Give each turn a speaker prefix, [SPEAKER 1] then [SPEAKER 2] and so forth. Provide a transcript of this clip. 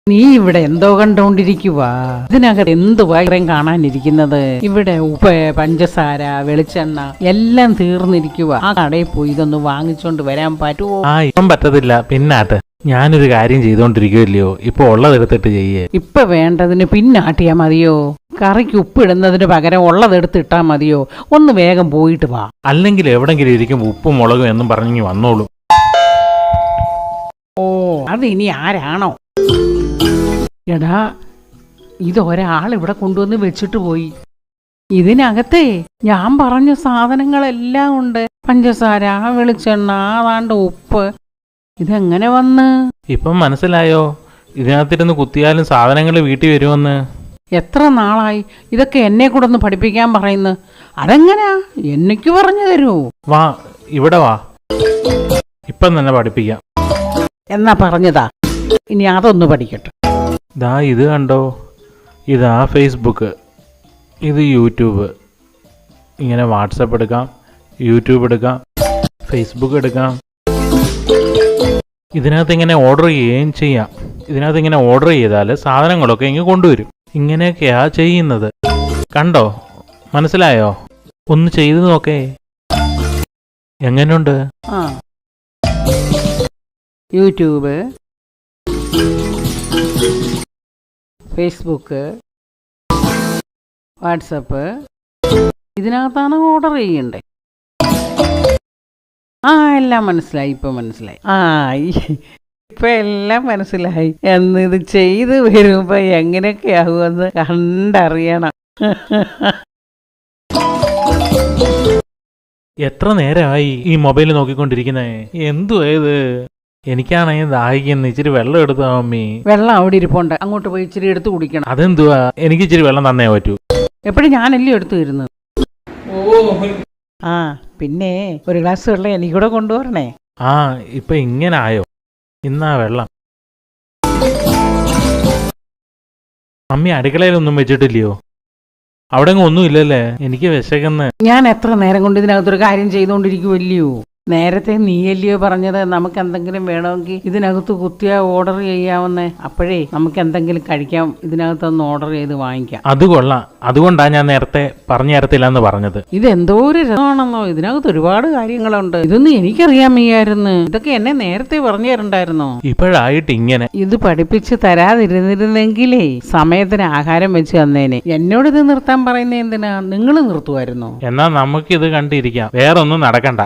[SPEAKER 1] നീ ഇവിടെ എന്തോ കണ്ടോണ്ടിരിക്കുവാ? ഇതിനകത്ത് എന്തുവാ ഇത്രയും കാണാനിരിക്കുന്നത്? ഇവിടെ ഉപ്പ്, പഞ്ചസാര, വെളിച്ചെണ്ണ എല്ലാം തീർന്നിരിക്കുവാ. ആ കടയിൽ പോയി ഇതൊന്ന് വാങ്ങിച്ചോണ്ട് വരാൻ പറ്റുമോ?
[SPEAKER 2] ഇപ്പം പറ്റത്തില്ല. പിന്നാട്ട് ഞാനൊരു കാര്യം ചെയ്തോണ്ടിരിക്കുവല്ലയോ, ഇപ്പൊ ഉള്ളതെടുത്തിട്ട് ചെയ്യേ.
[SPEAKER 1] ഇപ്പൊ വേണ്ടതിന് പിന്നാട്ടിയാ മതിയോ? കറിക്ക് ഉപ്പിടുന്നതിന് പകരം ഉള്ളതെടുത്തിട്ടാ മതിയോ? ഒന്ന് വേഗം പോയിട്ട് വാ.
[SPEAKER 2] അല്ലെങ്കിൽ എവിടെങ്കിലും ഇരിക്കും ഉപ്പും മുളകും എന്നും പറഞ്ഞു വന്നോളൂ.
[SPEAKER 1] ഓ, അത് ഇനി ആരാണോ? എടാ, ഇതൊരാൾ ഇവിടെ കൊണ്ടുവന്ന് വെച്ചിട്ട് പോയി. ഇതിനകത്തേ ഞാൻ പറഞ്ഞ സാധനങ്ങളെല്ലാം ഉണ്ട്. പഞ്ചസാര, വെളിച്ചെണ്ണ, അതാണ്ട് ഉപ്പ്. ഇതെങ്ങനെ വന്ന്?
[SPEAKER 2] ഇപ്പം മനസ്സിലായോ? ഇതിനകത്തിരുന്ന് കുത്തിയാലും സാധനങ്ങൾ വീട്ടിൽ വരുമെന്ന്.
[SPEAKER 1] എത്ര നാളായി ഇതൊക്കെ എന്നെ കൂടെ ഒന്ന് പഠിപ്പിക്കാൻ പറയുന്നു. അതെങ്ങനെയാ? എനിക്ക് പറഞ്ഞു തരൂ.
[SPEAKER 2] വാ, ഇവിടെ വാ, ഇപ്പം തന്നെ പഠിപ്പിക്കാം.
[SPEAKER 1] എന്നാ പറഞ്ഞതാ, ഇനി അതൊന്ന് പഠിക്കട്ടെ.
[SPEAKER 2] ദാ ഇത് കണ്ടോ, ഇതാ ഫേസ്ബുക്ക്, ഇത് യൂട്യൂബ്. ഇങ്ങനെ വാട്സപ്പ് എടുക്കാം, യൂട്യൂബ് എടുക്കാം, ഫേസ്ബുക്ക് എടുക്കാം. ഇതിനകത്ത് ഇങ്ങനെ ഓർഡർ ചെയ്യുകയും ചെയ്യാം. ഇതിനകത്ത് ഇങ്ങനെ ഓർഡർ ചെയ്താൽ സാധനങ്ങളൊക്കെ ഇങ്ങനെ കൊണ്ടുവരും. ഇങ്ങനെയൊക്കെയാ ചെയ്യുന്നത്. കണ്ടോ? മനസ്സിലായോ? ഒന്ന് ചെയ്ത് നോക്കേ. എങ്ങനെയുണ്ട്?
[SPEAKER 1] യൂട്യൂബ്, ഫേസ്ബുക്ക്, വാട്സപ്പ്, ഇതിനകത്താണ് ഓർഡർ ചെയ്യണ്ടേ? എല്ലാം മനസ്സിലായി. ഇപ്പൊ മനസ്സിലായി. ഇപ്പൊ എല്ലാം മനസ്സിലായി. എന്നിത് ചെയ്ത് വരുമ്പോ എങ്ങനെയൊക്കെ ആകുമെന്ന് കണ്ടറിയണം.
[SPEAKER 2] എത്ര നേരമായി ഈ മൊബൈൽ നോക്കിക്കൊണ്ടിരിക്കുന്നേ? എന്തുവാ ഇത്? എനിക്കാണെങ്കിൽ ദാഹിക്കുന്നു. ഇച്ചിരി വെള്ളം എടുത്താ മമ്മി.
[SPEAKER 1] വെള്ളം അവിടെ ഇരിപ്പുണ്ട്, അങ്ങോട്ട് പോയി ഇച്ചിരി എടുത്ത് കുടിക്കണം.
[SPEAKER 2] അതെന്തുവാ? എനിക്ക് ഇച്ചിരി വെള്ളം തന്നേ പറ്റൂ.
[SPEAKER 1] എപ്പോഴും ഞാനല്ലേ എടുത്തു തരുന്നത്. പിന്നെ ഒരു ഗ്ലാസ് വെള്ളം എനിക്കൂടെ കൊണ്ടുവരണേ.
[SPEAKER 2] ഇപ്പൊ ഇങ്ങനെ ആയോ? ഇന്നാ വെള്ളം. മമ്മി അടുക്കളയിലൊന്നും വെച്ചിട്ടില്ലയോ? അവിടെ ഒന്നും ഇല്ലല്ലേ? എനിക്ക് വിശക്കുന്നു.
[SPEAKER 1] ഞാൻ എത്ര നേരം കൊണ്ട് ഇതിനകത്തൊരു കാര്യം ചെയ്തുകൊണ്ടിരിക്കുമല്ലയോ? നേരത്തെ നീയല്ലയോ പറഞ്ഞത് നമുക്ക് എന്തെങ്കിലും വേണമെങ്കിൽ ഇതിനകത്ത് കുത്തിയാ ഓർഡർ ചെയ്യാവുന്നേ. അപ്പോഴേ നമുക്ക് എന്തെങ്കിലും കഴിക്കാം, ഇതിനകത്തൊന്ന് ഓർഡർ ചെയ്ത് വാങ്ങിക്കാം.
[SPEAKER 2] അത് കൊള്ളാം. അതുകൊണ്ടാ ഞാൻ നേരത്തെ പറഞ്ഞു തരത്തില്ല എന്ന് പറഞ്ഞത്.
[SPEAKER 1] ഇതെന്തോ ഒരു രസമാണെന്നോ. ഇതിനകത്ത് ഒരുപാട് കാര്യങ്ങളുണ്ട്. ഇതൊന്നും എനിക്കറിയാൻ വയ്യായിരുന്നു. ഇതൊക്കെ എന്നെ നേരത്തെ പറഞ്ഞു തരണ്ടായിരുന്നോ?
[SPEAKER 2] ഇപ്പോഴായിട്ട് ഇങ്ങനെ.
[SPEAKER 1] ഇത് പഠിപ്പിച്ച് തരാതിരുന്നിരുന്നെങ്കിലേ സമയത്തിന് ആഹാരം വെച്ച് തന്നേനെ. എന്നോട് ഇത് നിർത്താൻ പറയുന്നത് എന്തിനാ? നിങ്ങൾ നിർത്തുമായിരുന്നോ?
[SPEAKER 2] എന്നാ നമുക്കിത് കണ്ടിരിക്കാം, വേറൊന്നും നടക്കണ്ട.